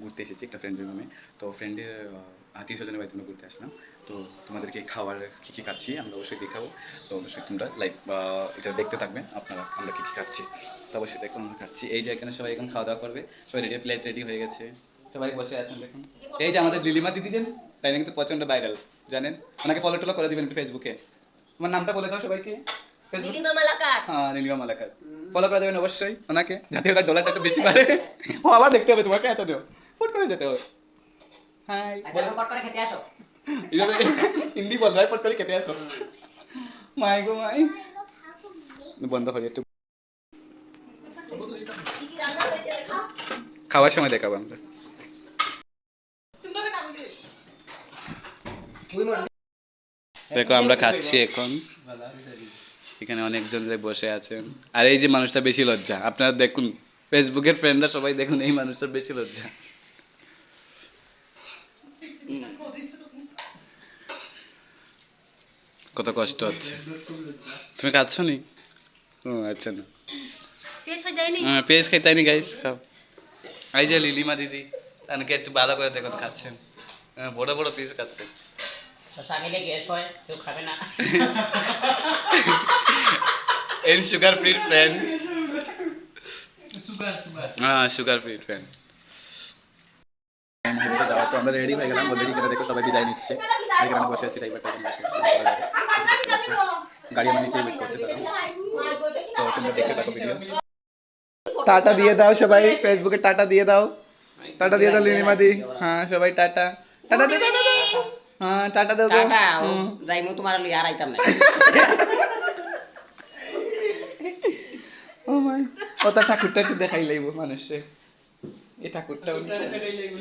ঘুরতে এসেছি একটা ফ্রেন্ডের রুমে। তো ফ্রেন্ডের আত্মীয় স্বজনের বাড়িতে আমরা ঘুরতে আসলাম। তো তোমাদেরকে খাবার কী কী খাচ্ছি আমরা অবশ্যই দেখাবো। তো অবশ্যই তোমরা লাইভ এটা দেখতে থাকবেন আপনারা, আমরা কী কী খাচ্ছি তো অবশ্যই দেখুন। আমরা খাচ্ছি, এই যে এখানে সবাই এখন খাওয়া দাওয়া করবে, সবাই রেডি, প্লেট রেডি হয়ে গেছে, সবাই বসে আছেন দেখুন। এই যে আমাদের লিলিমা দিদি যেন, তাই না, কিন্তু প্রচণ্ড ভাইরাল জানেন, ওনাকে ফলো টলো করে দিবেন একটু ফেসবুকে। আমার নামটা বলে দাও সবাইকে। নীলিমা মালাকার। হ্যাঁ, নীলিমা মালাকার ফলো করে দেবেন অবশ্যই ওনাকে, যাতে ওনার ডলারটা একটু বেশি বাড়ে। ও আবার দেখতে হবে তোমাকে, আচ্ছা দিও ফট করে যেতে হবে। হাই ফট করে খেতে আসো। এইভাবে হিন্দি বল রায়, ফট করে খেতে আসো। মাই গো মাই, বন্ধ হয়ে একটু, খাওয়ার সময় দেখাবো আমরা। দেখো আমরা খাচ্ছি এখন, এখানে অনেকজন বসে আছেন। আর এই যে মানুষটা বেশি লজ্জা, আপনারা দেখুন, ফেসবুকের ফ্রেন্ডরা সবাই দেখুন, এই মানুষটার বেশি লজ্জা। কত কষ্ট হচ্ছে। তুমি খাচ্ছ নি? ও আচ্ছা, না হ্যাঁ পেঁয়াজ খাই তাই নি গাইস, খাও। এই যে লিলিমা দিদি, তাকে একটু ভালো করে দেখুন খাচ্ছেন, বড় বড় পিস খাচ্ছেন। শশা খেলে গ্যাস হয়, কেউ খাবে না। এন সুগার ফ্রি ফ্রেন্ড, হ্যাঁ সুগার ফ্রি ফ্রেন্ড। তো আমরা রেডি হয়ে গেলাম অলরেডি, কেটে দেখো সবাই বিদায় নিচ্ছে। আর এখানে বসে আছি, ড্রাইভারটা এখন বসে আছে, গাড়ি আমার নিচে ওয়েট করছে তারা। তো তোমরা দেখতে থাকো ভিডিও। টাটা দিয়ে দাও সবাই, ফেসবুকে টাটা দিয়ে দাও, টাটা দিয়ে দাও লিলিমা দি। হ্যাঁ সবাই টাটা, টাটা দিয়ে দাও। হ্যাঁ টাটা দাও। টাটা যাইমু তোমার লই আর আইতাম না। ও মাই, ও তা ঠাকুরটা একটু দেখাই লাইব মানুষে, এই ঠাকুরটা দেখাই লাইব।